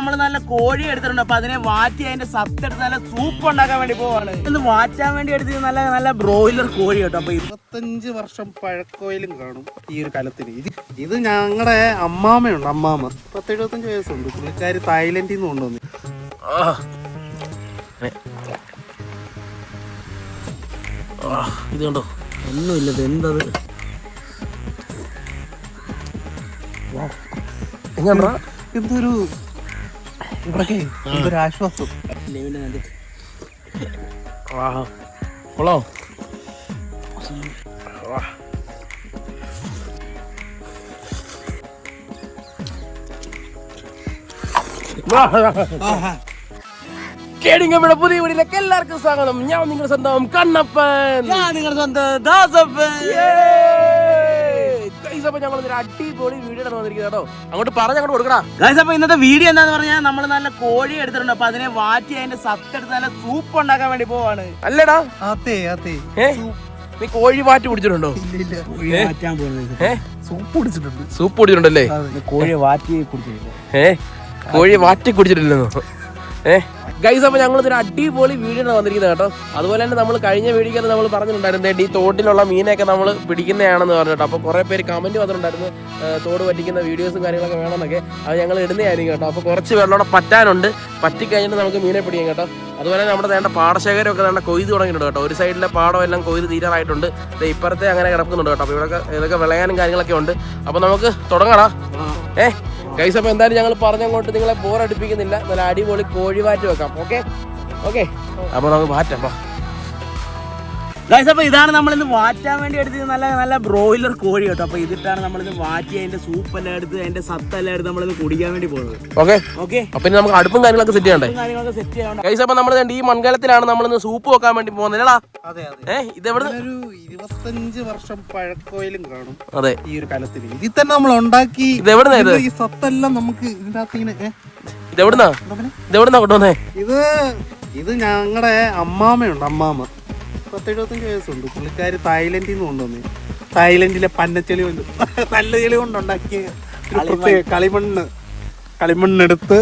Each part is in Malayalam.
നമ്മൾ നല്ല കോഴി എടുത്തിട്ടുണ്ട്. അപ്പൊ അതിനെ വാറ്റി അതിന്റെ സത്തെടുത്ത് നല്ല സൂപ്പ് ഉണ്ടാക്കാൻ വേണ്ടി പോവാണ്. ഇന്ന് വാറ്റാൻ വേണ്ടി എടുത്ത് നല്ല നല്ല ബ്രോയിലർ കോഴി കേട്ടോ. അപ്പൊ 25 വർഷം പഴക്കോയിലും കാണും ഈ ഒരു കലത്തിന്. ഇത് ഞങ്ങളുടെ അമ്മാമ്മയുണ്ട്, അമ്മാമ്മ 10-75 വയസ്സുണ്ട്. പുള്ളിക്കാരി തായ്ലൻഡിൽ നിന്ന് കൊണ്ടുവന്നു. ഇത് കണ്ടോ, ഒന്നുമില്ല. എന്തത് എന്തൊരു ഇവിടൊക്കെ എന്തൊരു ആശ്വാസം. കൊള്ളോ. കേടിങ്ങയുടെ പുതിയ വീടിലേക്ക് എല്ലാവർക്കും സ്വാഗതം. ഞാൻ നിങ്ങളുടെ സ്വന്തം കണ്ണപ്പൻ, ഞാൻ നിങ്ങളുടെ സ്വന്തം ദാസപ്പൻ. ഞങ്ങൾ അടിപൊളി വീഡിയോ വന്നിരിക്കുന്നത് കേട്ടോ. അങ്ങോട്ട് അങ്ങോട്ട് കൊടുക്കടാ. അപ്പൊ ഇന്നത്തെ വീഡിയോ എന്താന്ന് പറഞ്ഞാൽ നമ്മൾ നല്ല കോഴി എടുത്തിട്ടുണ്ട്. അപ്പൊ അതിനെ വാറ്റി അതിന്റെ സത്തെടുത്ത് നല്ല സൂപ്പ് ഉണ്ടാക്കാൻ വേണ്ടി പോവാണ്. അല്ലേടാ? നീ കോഴി വാറ്റി കുടിച്ചിട്ടുണ്ടോ? വാറ്റാൻ പോകുന്നത് സൂപ്പ് കുടിച്ചിട്ടുണ്ട്. സൂപ്പ് കുടിച്ചിട്ടുണ്ടല്ലേ? കോഴി വാറ്റി കുടിച്ചിട്ടില്ല. കോഴി വാറ്റി കുടിച്ചിട്ടില്ലെന്നോ? ഗൈസ്, അപ്പോൾ ഞങ്ങൾ ഇതൊരു അടിപൊളി വീഡിയോ ആണ് വന്നിരിക്കുന്നത് കേട്ടോ. അതുപോലെ തന്നെ നമ്മൾ കഴിഞ്ഞ വീഡിയോക്ക് നമ്മൾ പറഞ്ഞിട്ടുണ്ടായിരുന്നു ഈ തോട്ടിലുള്ള മീനൊക്കെ നമ്മൾ പിടിക്കുന്നതാണെന്ന് പറഞ്ഞിട്ടോ. അപ്പോൾ കുറേ പേര് കമൻറ്റ് വന്നിട്ടുണ്ടായിരുന്നു തോട് പറ്റിക്കുന്ന വീഡിയോസും കാര്യങ്ങളൊക്കെ വേണമെന്നൊക്കെ. അത് ഞങ്ങൾ ഇടുന്നതായിരിക്കും കേട്ടോ. അപ്പോൾ കുറച്ച് വെള്ളമോടെ പറ്റാനുണ്ട്. പറ്റിക്കഴിഞ്ഞിട്ട് നമുക്ക് മീനെ പിടിക്കാം കേട്ടോ. അതുപോലെ നമ്മുടെ വേണ്ട പാടശേഖരമൊക്കെ വേണ്ട കൊയ്ത് തുടങ്ങിയിട്ടുണ്ട് കേട്ടോ. ഒരു സൈഡിലെ പാടം എല്ലാം കൊയ്ത് തീരാറായിട്ടുണ്ട്. ഇപ്പുറത്തെ അങ്ങനെ കിടക്കുന്നുണ്ട് കേട്ടോ. അപ്പോൾ ഇതൊക്കെ വിളയാനും കാര്യങ്ങളൊക്കെ ഉണ്ട്. അപ്പോൾ നമുക്ക് തുടങ്ങടാ. ഗൈസ്, അപ്പോൾ എന്തായാലും ഞങ്ങൾ പറഞ്ഞങ്ങോട്ട് നിങ്ങളെ ബോറടിപ്പിക്കുന്നില്ല. നല്ല അടിപൊളി കോഴി വാറ്റ് വെക്കാം. ഓക്കെ അപ്പോൾ നമുക്ക് വാറ്റാം. ഗൈസ്, അപ്പോൾ ഇതാണ് നമ്മളിന്ന് വാറ്റാൻ വേണ്ടി എടുത്തത്. നല്ല നല്ല ബ്രോയിലർ കോഴി കേട്ടോ. അപ്പോൾ ഇതിട്ടാണ് നമ്മളിന്ന് വാറ്റി അതിന്റെ സൂപ്പ് എല്ലാം എടുത്ത് അതിന്റെ സത്തെല്ലാം എടുത്ത് നമ്മളിന്ന് കുടിക്കാൻ വേണ്ടി പോകുന്നത്. ഓക്കെ അപ്പോൾ നമുക്ക് അടുപ്പും കാര്യങ്ങളൊക്കെ സെറ്റ് ചെയ്യണ്ടേ? ഗൈസ്, അപ്പോൾ നമ്മൾ ഈ മൺകലത്തിലാണ് നമ്മളിന്ന് സൂപ്പ് വെക്കാൻ വേണ്ടി പോകുന്നത്. ഇത് എവിടെ? 25 വർഷം പഴക്കോയിലും കാണും. അതെ, ഈ ഒരു കലത്തിന് ഇതിൽ തന്നെ നമ്മൾ ഉണ്ടാക്കി. ഈ സത്തെല്ലാം നമുക്ക് ഇതിന്റെ അകത്ത് ഇങ്ങനെ ഇതെവിടുന്നാ കൊണ്ടുവന്നേ? ഇത് ഞങ്ങളുടെ അമ്മാമ്മയുണ്ട്, അമ്മാമ്മ 10-75 വയസ്സുണ്ട്. പുള്ളിക്കാരി തായ്ലൻഡിൽ നിന്ന് കൊണ്ടുവന്നു. തായ്ലൻഡിലെ പന്നച്ചെളി കൊണ്ട് നല്ല ചെളി കൊണ്ടുണ്ടാക്കിയ കളിമണ്ണെടുത്ത്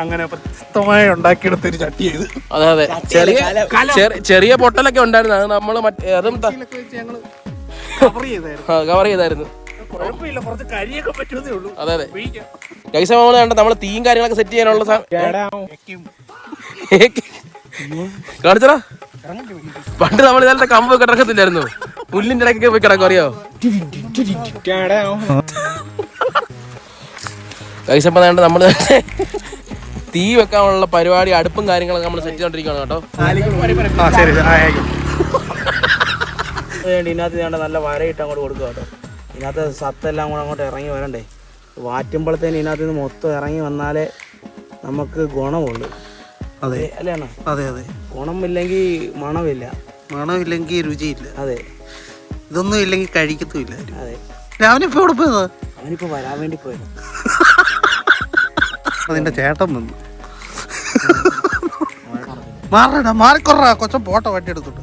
അങ്ങനെ പ്രശസ്തമായി ഉണ്ടാക്കിയെടുത്തൊരു ചട്ടി ചെയ്ത്. അതെ, ചെറിയ പൊട്ടലൊക്കെ ഉണ്ടായിരുന്നു. അത് നമ്മള് അതും കവർ ചെയ്തായിരുന്നു. കുഴപ്പമില്ല, കുറച്ച് കരിയൊക്കെ പറ്റുന്നതേ ഉള്ളൂ. അതെ ഗൈസ്, നമ്മള് തീയും കാര്യങ്ങളൊക്കെ സെറ്റ് ചെയ്യാനുള്ള കാണിച്ചടാ. പണ്ട് നമ്മൾ ഇതാ കമ്പ് കിടക്കത്തില്ലായിരുന്നു, പുല്ലിന്റെ ഇടയ്ക്കൊക്കെ പോയി കിടക്കും, അറിയോ? ഗൈസ്, അപ്പോൾ വേണ്ട നമ്മള് തീ വെക്കാനുള്ള പരിപാടി അടുപ്പും കാര്യങ്ങളൊക്കെ നമ്മൾ സെറ്റ് ചെയ്തോണ്ടിരിക്കുകയാണ് കേട്ടോ. ഇതിനകത്ത് വേണ്ട നല്ല വരയിട്ട് അങ്ങോട്ട് കൊടുക്കുക കേട്ടോ. ഇതിനകത്ത് സത്തെല്ലാം കൂടെ അങ്ങോട്ട് ഇറങ്ങി വരണ്ടേ. വാറ്റുമ്പോഴത്തേന് ഇതിനകത്ത് നിന്ന് മൊത്തം ഇറങ്ങി വന്നാലേ നമുക്ക് ഗുണമുള്ളൂ. അതെ അല്ലേ അണ്ണാ? അതെ, ഗുണമില്ലെങ്കിൽ മണമില്ലെങ്കിൽ രുചിയില്ല. അതെ, ഇതൊന്നും ഇല്ലെങ്കിൽ കഴിക്കത്തുമില്ല. അതെ, അവനിപ്പോ എവിടെ പോയതാ? അവനിപ്പോ വരാൻ വേണ്ടി പോയത്. അതിന്റെ ചേട്ടൻ വന്നു. മാറിക്കൊറ കൊച്ചൻ പോട്ടോ വട്ടി എടുത്തിട്ട്.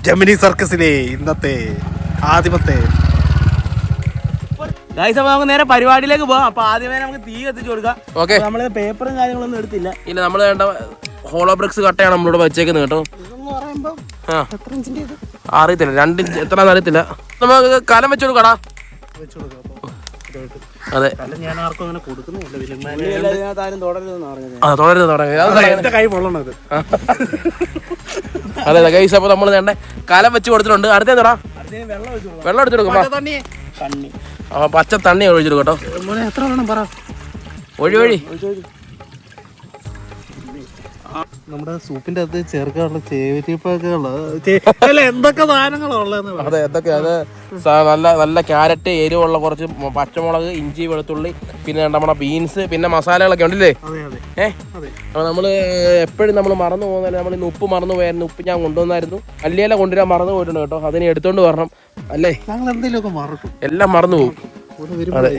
ജെമിനി സർക്കസിലെ ഇന്നത്തെ ആദ്യമത്തെ ഗൈസ്, അപ്പോൾ നമുക്ക് നേരെ പരിപാടിയിലേക്ക് പോകാം. അപ്പൊ ആദ്യമേ നമുക്ക് തീ കത്തിച്ചു കൊടുക്കാം. ഓക്കെ, നമ്മള് പേപ്പറും കാര്യങ്ങളൊന്നും എടുത്തില്ല. ഇല്ല, നമ്മൾ വേണ്ട ഹോളോ ബ്രിക്സ് കട്ടയാണ് നമ്മളിവിടെ വെച്ചേക്കുന്നത് കേട്ടോ. അറിയത്തില്ല 2 ഇഞ്ച് എത്രയാണെന്ന് അറിയത്തില്ല. നമുക്ക് കലം വെച്ചു കൊടുക്കടാ. അതെ, അതെ ഗൈസ്, അപ്പൊ നമ്മൾ വേണ്ട കലം വെച്ച് കൊടുത്തിട്ടുണ്ട്. അടുത്തേടാ വെള്ളം എടുത്തു കൊടുക്കും. പച്ച തണ്ണി ഒഴിച്ചിട്ട് കേട്ടോ. എത്ര വേണം പറ? ഒഴി നമ്മുടെ സൂപ്പിന്റെ അകത്ത് ചേർക്കാനുള്ള എന്തൊക്കെ സാധനങ്ങളുള്ളത്. അതെ, എന്തൊക്കെ അത് നല്ല നല്ല ക്യാരറ്റ്, എരിവുള്ള കുറച്ച് പച്ചമുളക്, ഇഞ്ചി, വെളുത്തുള്ളി, പിന്നെ നമ്മുടെ ബീൻസ്, പിന്നെ മസാലകളൊക്കെ ഉണ്ടല്ലേ. അപ്പൊ നമ്മള് എപ്പോഴും നമ്മൾ മറന്നു പോകുന്നതല്ലേ. നമ്മൾ ഇന്ന് ഉപ്പ് മറന്നു പോയായിരുന്നു. ഉപ്പ് ഞാൻ കൊണ്ടുവന്നായിരുന്നു. അല്ലിയെല്ലാം കൊണ്ടുവരാൻ മറന്നു പോയിട്ടുണ്ട് കേട്ടോ. അതിനെ എടുത്തോണ്ട് വരണം അല്ലേ. എല്ലാം മറന്നു പോകും. അതെ,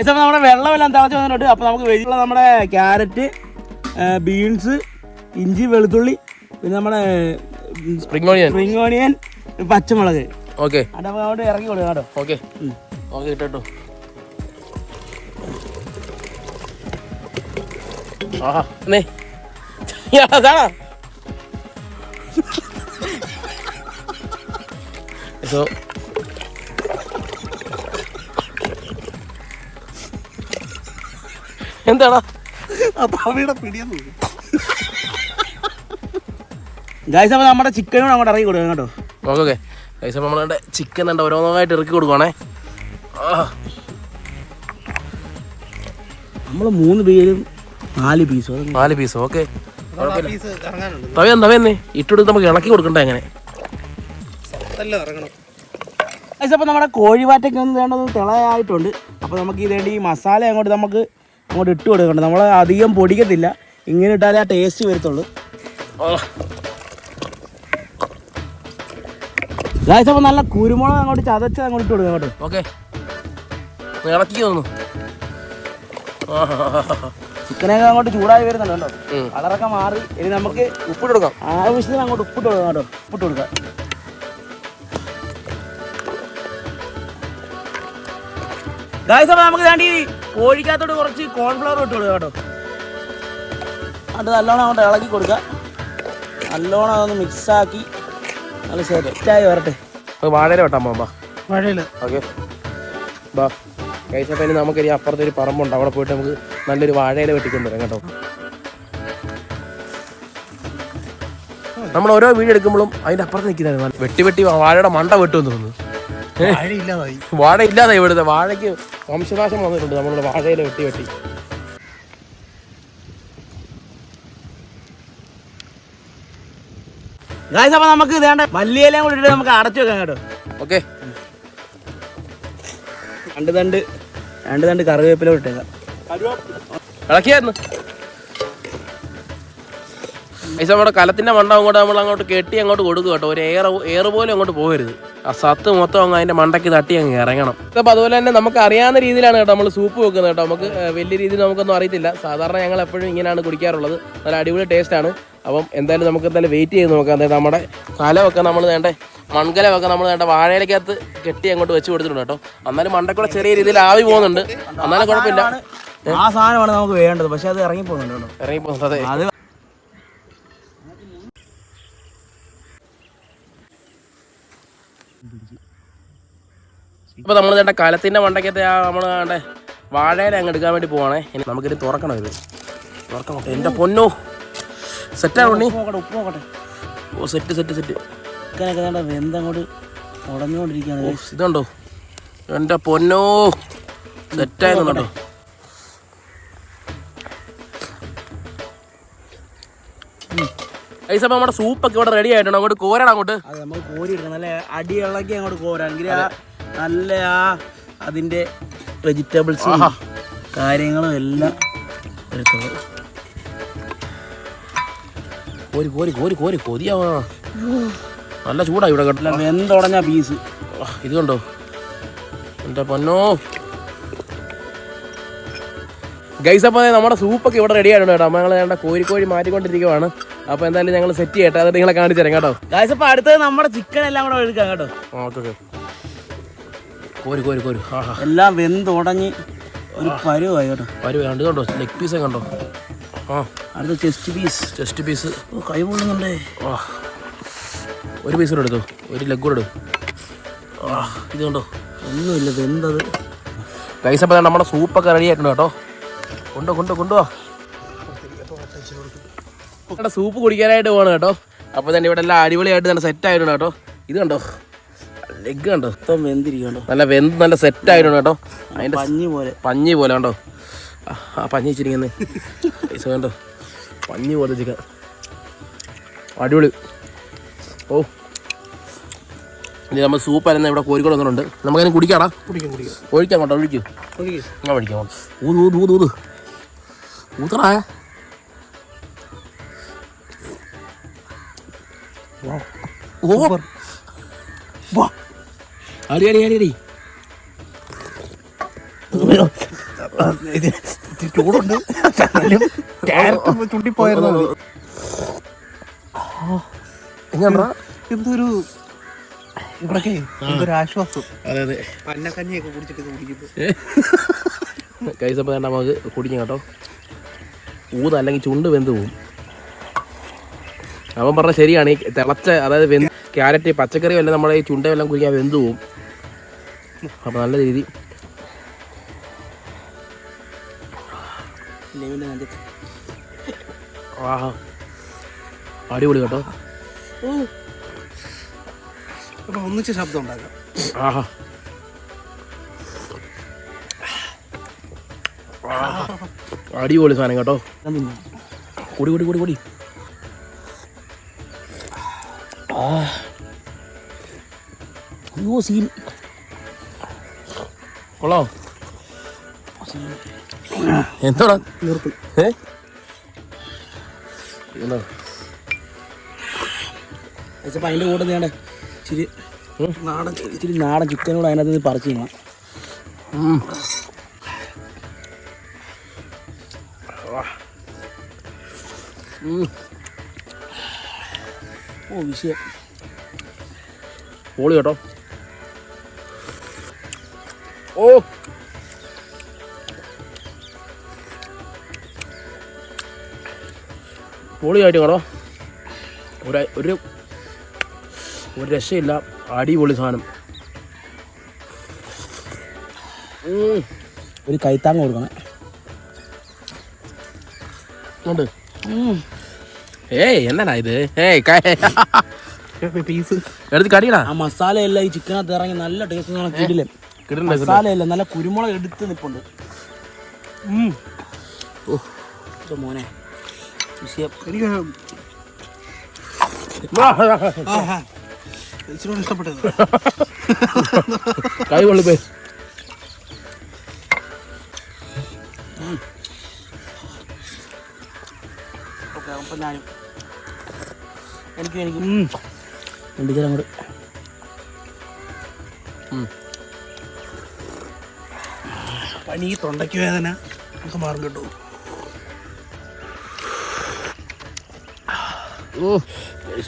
നമ്മുടെ വെള്ളമെല്ലാം തിളച്ച് വന്നിട്ടുണ്ട്. അപ്പൊ നമുക്ക് വെജിറ്റബിൾ നമ്മുടെ ക്യാരറ്റ്, ബീൻസ്, ഇഞ്ചി, വെളുത്തുള്ളി, പിന്നെ നമ്മുടെ സ്പ്രിംഗ് ഓണിയൻ, പച്ചമുളക്. ഓക്കെ, അവിടെ ഇറങ്ങി കൊടുക്കാം കേട്ടോ. ഓക്കെ ഇട്ടോ. ആഹാ എന്നേ അതാണോ സോ എന്താടാ പിടിയെന്ന് ഗൈസ്. അപ്പോൾ നമ്മുടെ ചിക്കനോട് അങ്ങോട്ട് ഇറക്കി കൊടുക്കാം കേട്ടോ. Okay guys. അപ്പോൾ നമ്മളുടെ ചിക്കൻ ഉണ്ട് ഓരോന്നായിട്ട് ഇറക്കി കൊടുക്കുവാണേ. നമ്മൾ 3 പേരും 4 പീസോ 4 പീസ്. ഓക്കെ തവയെന്നേ ഇട്ടെടുത്ത് നമുക്ക് ഇളക്കി കൊടുക്കണ്ടേ എങ്ങനെ? ഗൈസ്, അപ്പോൾ നമ്മുടെ കോഴിവാറ്റൊക്കെ ഒന്ന് വേണ്ടത് തിളയായിട്ടുണ്ട്. അപ്പോൾ നമുക്ക് ഇതേണ്ടി ഈ മസാല നമുക്ക് അങ്ങോട്ട് ഇട്ട് കൊടുക്കണ്ട. നമ്മൾ അധികം പൊടിക്കത്തില്ല, ഇങ്ങനെ ഇട്ടാലേ ആ ടേസ്റ്റ് വരത്തുള്ളൂ. ഗൈസ്, അപ്പോൾ നല്ല കുരുമുളക് അങ്ങോട്ട് ചതച്ച് അങ്ങോട്ട് ഇട്ട് കൊടുക്കാം കേട്ടോ. ഓക്കെ ഇളക്കി തോന്നുന്നു. ചിക്കനൊക്കെ അങ്ങോട്ട് ചൂടായി വരുന്നുണ്ട് കേട്ടോ. കളറൊക്കെ മാറി. ഇനി നമുക്ക് ഉപ്പിട്ട് കൊടുക്കാം. ആവശ്യത്തിന് അങ്ങോട്ട് ഉപ്പിട്ട് കൊടുക്കാം കേട്ടോ. ഉപ്പിട്ട് കൊടുക്കാം. ഗൈസ്, അപ്പോൾ നമുക്ക് വേണ്ടി കോഴിക്കകത്തോട്ട് കുറച്ച് കോൺഫ്ലവർ ഇട്ട് കൊടുക്കാം കേട്ടോ. അത് നല്ലോണം അങ്ങോട്ട് ഇളക്കി കൊടുക്കുക. നല്ലോണം അതൊന്ന് മിക്സാക്കി നല്ല സെറ്റായി വരട്ടെ. വാഴയില വെട്ടാൻ പോകാം. മഴയില്ല. ഓക്കെ ബാ ഗൈസ്. അപ്പോൾ ഇനി നമുക്കൊരു അപ്പുറത്തൊരു പറമ്പുണ്ട്, അവിടെ പോയിട്ട് നമുക്ക് നല്ലൊരു വാഴയില വെട്ടിക്കൊണ്ട് വരാം കേട്ടോ. നമ്മൾ ഓരോ വീഡിയോ എടുക്കുമ്പോഴും അതിൻ്റെ അപ്പുറത്ത് നിൽക്കുന്നതായിരുന്നു വെട്ടി വാഴയുടെ മണ്ട വെട്ടുമെന്ന് തോന്നുന്നു. വാഴ ഇല്ലാതെ ഇവിടുത്തെ വാഴയ്ക്ക് വംശനാശം വന്നിട്ടുണ്ട് നമ്മളുടെ വാഴയില വെട്ടി. ഗൈസ്, അപ്പോൾ നമുക്ക് ഇതേണ്ട മല്ലിയിലയും കൂടി ഇട്ട് നമുക്ക് അടച്ചു വെക്കാം കേട്ടോ. ഓക്കെ 2 തണ്ട് കറിവേപ്പില ഇട്ടേക്കാം. ഇളക്കിയായിരുന്നു ഗൈസ്. നമ്മുടെ കലത്തിൻ്റെ മണ്ട അങ്ങോട്ട് നമ്മൾ അങ്ങോട്ട് കെട്ടി അങ്ങോട്ട് കൊടുക്കുക കേട്ടോ. ഒരു എയർ പോലും അങ്ങോട്ട് പോകരുത്. ആ സത്ത് മൊത്തം അങ്ങ് അതിൻ്റെ മണ്ടയ്ക്ക് തട്ടി അങ്ങ് ഇറങ്ങണം. അപ്പോൾ അതുപോലെ തന്നെ നമുക്ക് അറിയാവുന്ന രീതിയിലാണ് കേട്ടോ നമ്മൾ സൂപ്പ് വെക്കുന്നത് കേട്ടോ. നമുക്ക് വലിയ രീതിയിൽ നമുക്കൊന്നും അറിയത്തില്ല. സാധാരണ ഞങ്ങൾ എപ്പോഴും ഇങ്ങനെയാണ് കുടിക്കാറുള്ളത്. നല്ല അടിപൊളി ടേസ്റ്റാണ്. അപ്പം എന്തായാലും നമുക്ക് എന്തായാലും വെയിറ്റ് ചെയ്ത് നോക്കാം. അതായത് നമ്മുടെ കലമൊക്കെ നമ്മൾ വേണ്ട മൺകലമൊക്കെ നമ്മൾ വേണ്ട വാഴയിലേക്കകത്ത് കെട്ടി അങ്ങോട്ട് വെച്ച് കൊടുത്തിട്ടുണ്ട് കേട്ടോ. എന്നാലും മണ്ടക്കൂടെ ചെറിയ രീതിയിൽ ആവി പോകുന്നുണ്ട്. എന്നാലും കുഴപ്പമില്ല. ആ സാധനമാണ് നമുക്ക് വേണ്ടത്. പക്ഷെ അത് ഇറങ്ങിപ്പോകുന്നുണ്ട് കേട്ടോ. ഇറങ്ങിപ്പോകുന്നത്. അത് ഇപ്പോൾ നമ്മൾ വേണ്ട കലത്തിൻ്റെ മണ്ടയ്ക്കത്തെ ആ നമ്മൾ വേണ്ട വാഴയില അങ്ങ് എടുക്കാൻ വേണ്ടി പോവാണേ. ഇനി നമുക്കിനി തുറക്കണം. ഇത് തുറക്കണം. എൻ്റെ പൊന്നോ സെറ്റാണ് ഉണ്ണി. ഉപ്പ് നോക്കട്ടെ. ഓ സെറ്റ് ചിക്കനൊക്കെ വെന്തങ്ങോട്ട് ഉടഞ്ഞുകൊണ്ടിരിക്കുകയാണ്. ഇതുണ്ടോ എൻ്റെ പൊന്നോ സെറ്റായിരുന്നുണ്ടോ. ഗൈസ്, അപ്പോൾ നമ്മുടെ സൂപ്പൊക്കെ ഇവിടെ റെഡി ആയിട്ടുണ്ട്. അങ്ങോട്ട് കോരണം. അങ്ങോട്ട് അത് നമുക്ക് കോരി എടുക്കണം. നല്ല അടി ഇളക്കി അങ്ങോട്ട് കോരാം. എങ്കിൽ നല്ല അതിൻ്റെ വെജിറ്റബിൾസും കാര്യങ്ങളും എല്ലാം എടുത്തോളൂ. കോരി കൊതിയാവാ. നല്ല ചൂടായി ഇവിടെ കേട്ടോ. വെന്തുടഞ്ഞ പീസ് ഇത് കണ്ടോ എൻ്റെ പൊന്നോ. ഗൈസ്, അപ്പോൾ നമ്മുടെ സൂപ്പൊക്കെ ഇവിടെ റെഡി ആയിട്ടുണ്ട് കേട്ടോ. ഞങ്ങൾ വേണ്ട കോരി മാറ്റിക്കൊണ്ടിരിക്കുവാണ്. അപ്പോൾ എന്തായാലും ഞങ്ങൾ സെറ്റ് ചെയ്യട്ടെ. അത് നിങ്ങളെ കാണിച്ചു തരാം കേട്ടോ. ഗൈസ്, അപ്പോൾ അടുത്തത് നമ്മുടെ ചിക്കൻ എല്ലാം കൂടെ എടുക്കാം കേട്ടോ. ഓക്കെ കോരി എല്ലാം വെന്തുടഞ്ഞ് ഒരു പരുവായി കേട്ടോ. കണ്ടു കണ്ടോ ലെഗ് പീസ് കണ്ടോ. അടുത്ത ചെസ്റ്റ് പീസ് കൈ പൊള്ളുന്നുണ്ടേ. ഒരു പീസ് കൂടെ എടുത്തോ. ഒരു ലെഗ് കൂടെ എടുക്കും. ഇത് കണ്ടോ ഒന്നുമില്ല വെന്തത്. ഗൈസ്, അപ്പോൾ നമ്മുടെ സൂപ്പൊക്കെ റെഡി ആയിട്ടുണ്ട് കേട്ടോ. കൊണ്ടുപോവാ. നമ്മുടെ സൂപ്പ് കുടിക്കാനായിട്ട് പോകണം കേട്ടോ. അപ്പോൾ തന്നെ ഇവിടെ എല്ലാം അടിപൊളിയായിട്ട് തന്നെ സെറ്റ് ആയിട്ടുണ്ട് കേട്ടോ. ഇത് കണ്ടോ ലെഗ് കണ്ടോ വെന്തിരിക്കണ്ടോ. നല്ല സെറ്റ് ആയിട്ടുണ്ട് കേട്ടോ. അതിൻ്റെ പഞ്ഞി പോലെ കണ്ടോ. പഞ്ഞി വെച്ചിരിക്കുന്നത് പൈസ കണ്ടോ. പഞ്ഞി പോലെ ചിക്കൻ അടിപൊളി. ഓ ഇനി നമ്മൾ സൂപ്പ് അല്ലെന്ന് ഇവിടെ കോഴിക്കോട് വന്നിട്ടുണ്ട്. നമുക്കതിന് കുടിക്കാടാ. ഒഴിക്കാം കേട്ടോ. ഞാൻ ഒഴിക്കാം. ഊതറാ. ഓ അടി ചൂടുണ്ട്. ചുണ്ടിപ്പോയായിരുന്നു. എങ്ങനെയാ എന്തൊരു ഇവിടൊക്കെ എന്തൊരു ആശ്വാസം. അതെ അതെ പന്നക്കഞ്ഞിയൊക്കെ കുടിച്ചിട്ട് ഇത് കുടിക്കുന്നു. കൈസപ്പം വേണ്ട നമുക്ക് കുടിക്കാം കേട്ടോ. ഊത് അല്ലെങ്കിൽ ചുണ്ട് വെന്ത് പോവും. അവൻ പറഞ്ഞ ശരിയാണ്. ഈ തിളച്ച അതായത് ക്യാരറ്റ് പച്ചക്കറി വല്ല നമ്മുടെ ഈ ചുണ്ട വെള്ളം കുടിക്കാൻ വെന്ത് പോവും. അപ്പം നല്ല രീതി ആഹാ അടിപൊളി കേട്ടോ. അപ്പൊ ഒന്നിച്ച് ശബ്ദം ഉണ്ടാക്കാം. ആഹാ അടിപൊളി സാധനം കേട്ടോ. കൂടി കൂടി കൂടി കൂടി അയ്യോ സീൻ കൊള്ളോ. എന്താടാ നിർത്തി. എന്താ അപ്പം അതിൻ്റെ കൂടെ വേണ്ടേ ഇച്ചിരി നാടൻ ചിക്കനോട് അതിനകത്ത് പറിച്ച് ചെയ്യണം. ഓ വിഷയം പൊളി കേട്ടോ. ഓ പൊളിയായിട്ട് കേട്ടോ. ഒരു രക്ഷയില്ല. അടിപൊളി സാധനം. ഒരു കൈത്താങ് കൊടുക്കണം. ഏയ് എന്നാ ഇത് പീസ് എടുത്ത് കടിയടാ. ആ മസാല എല്ലാം ഈ ചിക്കനകത്ത് ഇറങ്ങി നല്ല ടേസ്റ്റ് കിടിലം. മസാല എല്ലാം നല്ല കുരുമുളക് എടുത്ത് നിൽപ്പുണ്ട്. മോനെ വിഷയം. എനിക്ക് ഇച്ചിരി ഇഷ്ടപ്പെട്ടത്. കൈ കൊള്ളിപ്പേ. ഓക്കെ അപ്പം ഞാനും എനിക്ക് രണ്ട് ചേരം കൂടെ. പനി തൊണ്ടയ്ക്ക് വേദന നമുക്ക് മാറും കേട്ടോ.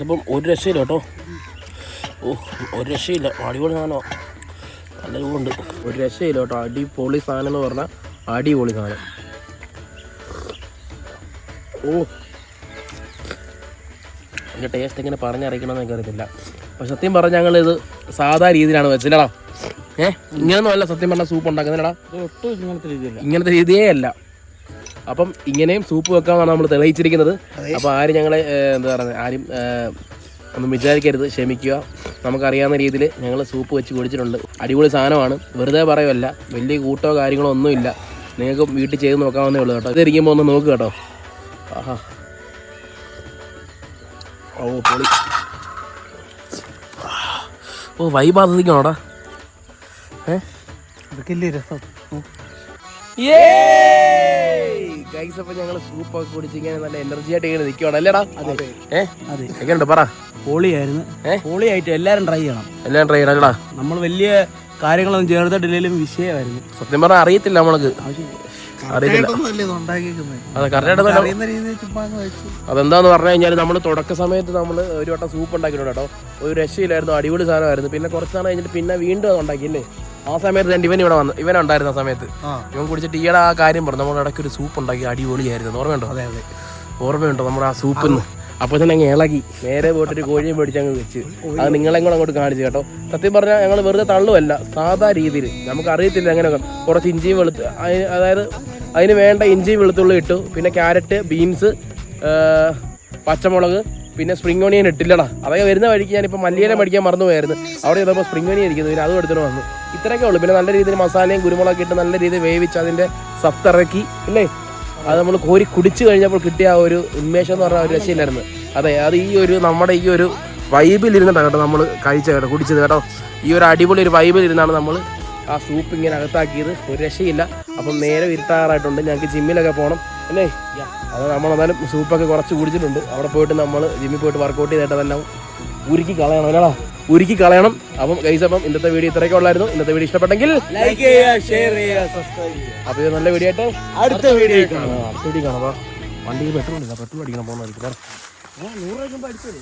ഇപ്പം ഒരു രക്ഷയില്ല കേട്ടോ. ഒരു രക്ഷയില്ല. അടിപൊളി സാധനമോ. നല്ല രൂപമുണ്ട്. ഒരു രക്ഷയില്ല കേട്ടോ. അടിപൊളി സാധനം എന്ന് പറഞ്ഞാൽ അടിപൊളി സാധനം. അതിൻ്റെ ടേസ്റ്റ് എങ്ങനെ പറഞ്ഞറിയിക്കണമെന്ന് എനിക്ക് അറിയത്തില്ല. പക്ഷെ സത്യം പറഞ്ഞാൽ ഞങ്ങളിത് സാധാ രീതിയിലാണ് വെച്ചില്ലടാ. ഇങ്ങനൊന്നും അല്ല സത്യം പറഞ്ഞാൽ സൂപ്പ് ഉണ്ടാക്കുന്നില്ലടാ. ഒട്ടും ഇങ്ങനത്തെ രീതിയേ അല്ല. അപ്പം ഇങ്ങനെയും സൂപ്പ് വെക്കാമെന്നാണ് നമ്മൾ തെളിയിച്ചിരിക്കുന്നത്. അപ്പോൾ ആരും ഞങ്ങളെ എന്താ പറയുക ആരും ഒന്നും വിചാരിക്കരുത്, ക്ഷമിക്കുക. നമുക്കറിയാവുന്ന രീതിയിൽ ഞങ്ങൾ സൂപ്പ് വെച്ച് കുടിച്ചിട്ടുണ്ട്. അടിപൊളി സാധനമാണ്. വെറുതെ പറയുമല്ല. വലിയ കൂട്ടോ കാര്യങ്ങളോ ഒന്നുമില്ല. നിങ്ങൾക്ക് വീട്ടിൽ ചെയ്ത് നോക്കാവുന്നേ ഉള്ളൂ കേട്ടോ. ഇതിരിക്കുമ്പോൾ ഒന്ന് നോക്കുക കേട്ടോ. ആഹാ ഓ പൊളി. ഓ വൈബ് ആസ്വദിക്കണോടാ. ഇതൊക്കെയല്ലേ രസം. ഗൈസ് അപ്പോൾ ഞങ്ങൾ സൂപ്പൊക്കെ കുടിച്ചിങ്ങനെ നല്ല എനർജി ആയിട്ട് ഇങ്ങനെ നിൽക്കുകയാണ് അല്ലേടാ? അതെ എങ്ങനെയുണ്ട് പറ. പൊളിയായിരുന്നു. പൊളിയായിട്ട് എല്ലാവരും ട്രൈ ചെയ്യണം. എല്ലാം ട്രൈ ചെയ്യണം അല്ലേടാ? നമ്മൾ വലിയ കാര്യങ്ങളൊന്നും ചേർത്തിട്ടില്ലെങ്കിലും വിഷയമായിരുന്നു. സത്യം പറഞ്ഞാൽ അറിയത്തില്ല നമ്മൾക്ക്. അറിയത്തില്ല. അതെ കറക്റ്റായിട്ട്. അതെന്താന്ന് പറഞ്ഞു കഴിഞ്ഞാൽ നമ്മൾ തുടക്ക സമയത്ത് നമ്മൾ ഒരു വട്ടം സൂപ്പ് ഉണ്ടാക്കിയിട്ടുണ്ട് കേട്ടോ. ഒരു രക്ഷയില്ലായിരുന്നു. അടിപൊളി സാധനമായിരുന്നു. പിന്നെ കുറച്ച് നാൾ കഴിഞ്ഞിട്ട് പിന്നെ വീണ്ടും അത് ഉണ്ടാക്കിയില്ലേ. ആ സമയത്ത് തന്നെ ഇവനുണ്ടായിരുന്നു. ആ സമയത്ത് ഇവൻ കുടിച്ചിട്ട് ഈയിടെ ആ കാര്യം പറഞ്ഞു. നമ്മൾ ഇടയ്ക്ക് ഒരു സൂപ്പ് ഉണ്ടാക്കി അടിപൊളിയായിരുന്നു. ഓർമ്മയുണ്ടോ? അതെ അതെ ഓർമ്മയുണ്ടോ നമ്മുടെ ആ സൂപ്പിന്ന്? അപ്പോൾ തന്നെ അങ്ങ് ഇളകി നേരെ പോയിട്ടൊരു കോഴിയും മേടിച്ച് അങ്ങ് വെച്ച് അത് നിങ്ങളെയും കൂടെ അങ്ങോട്ട് കാണിച്ചു കേട്ടോ. സത്യം പറഞ്ഞാൽ ഞങ്ങൾ വെറുതെ തള്ളുമല്ല, സാധാ രീതിയിൽ. നമുക്ക് അറിയത്തില്ല എങ്ങനെയൊക്കെ. കുറച്ച് ഇഞ്ചിയും അതായത് അതിന് വേണ്ട ഇഞ്ചിയും വെളുത്തുള്ളി ഇട്ടു. പിന്നെ ക്യാരറ്റ്, ബീൻസ്, പച്ചമുളക്, പിന്നെ സ്പ്രിംഗ് ഓണിയൻ ഇട്ടില്ലടാ. അതൊക്കെ വരുന്ന വഴിക്ക് ഞാനിപ്പോൾ മല്ലിയില മേടിക്കാൻ മറന്നു പോയായിരുന്നു. അവിടെ ചെയ്തപ്പോൾ സ്പ്രിംഗ് ഓണിയൻ ഇരിക്കുന്നു. പിന്നെ അതും എടുത്തിട്ട് വന്നു. ഇത്രയൊക്കെ ഉള്ളൂ. പിന്നെ നല്ല രീതിയിൽ മസാലയും കുരുമുളകൊക്കെ ഇട്ട് നല്ല രീതിയിൽ വേവിച്ച് അതിൻ്റെ സത്തിറക്കി ഇല്ലേ. അത് നമ്മൾ കോരി കുടിച്ചു കഴിഞ്ഞപ്പോൾ കിട്ടിയ ആ ഒരു ഉന്മേഷം എന്ന് പറഞ്ഞാൽ ഒരു രക്ഷയില്ലായിരുന്നു. അതെ, അത് ഈ ഒരു നമ്മുടെ ഈ ഒരു വൈബിലിരുന്നിട്ടാണ് കേട്ടോ നമ്മൾ കഴിച്ച കേട്ടോ കുടിച്ചത് കേട്ടോ. ഈ ഒരു അടിപൊളി ഒരു വൈബിലിരുന്നാണ് നമ്മൾ ആ സൂപ്പ് ഇങ്ങനെ അകത്താക്കിയത്. ഒരു രക്ഷയില്ല. അപ്പം നേരെ ഇരുട്ടാറായിട്ടുണ്ട്. ഞങ്ങൾക്ക് ജിമ്മിലൊക്കെ പോകണം അല്ലേ. അത് നമ്മളെന്നാലും സൂപ്പൊക്കെ കുറച്ച് കുടിച്ചിട്ടുണ്ട്. അവിടെ പോയിട്ട് നമ്മൾ ജിമ്മിൽ പോയിട്ട് വർക്കൗട്ട് ചെയ്തിട്ട് അതെല്ലാം ഉരുക്കി കളയണം അല്ലേടാ, ഉരുക്കി കളയണം. അപ്പം ഗൈസ് അപ്പം ഇന്നത്തെ വീഡിയോ ഇത്രയൊക്കെ ഉള്ളായിരുന്നു. ഇന്നത്തെ വീഡിയോ ഇഷ്ടപ്പെട്ടെങ്കിൽ ലൈക്ക് ചെയ്യുക, ഷെയർ ചെയ്യുക, സബ്സ്ക്രൈബ് ചെയ്യുക. അപ്പോൾ ഇത് നല്ല വീഡിയോ ആയിട്ട് അടുത്ത വീഡിയോ കാണാം. അപ്പോൾ വണ്ടിയിൽ പെട്രോൾ ഇല്ല. പെട്രോൾ അടിക്കണം പോകുന്നതായിരിക്കും. 100 രൂപ അടിച്ചത്.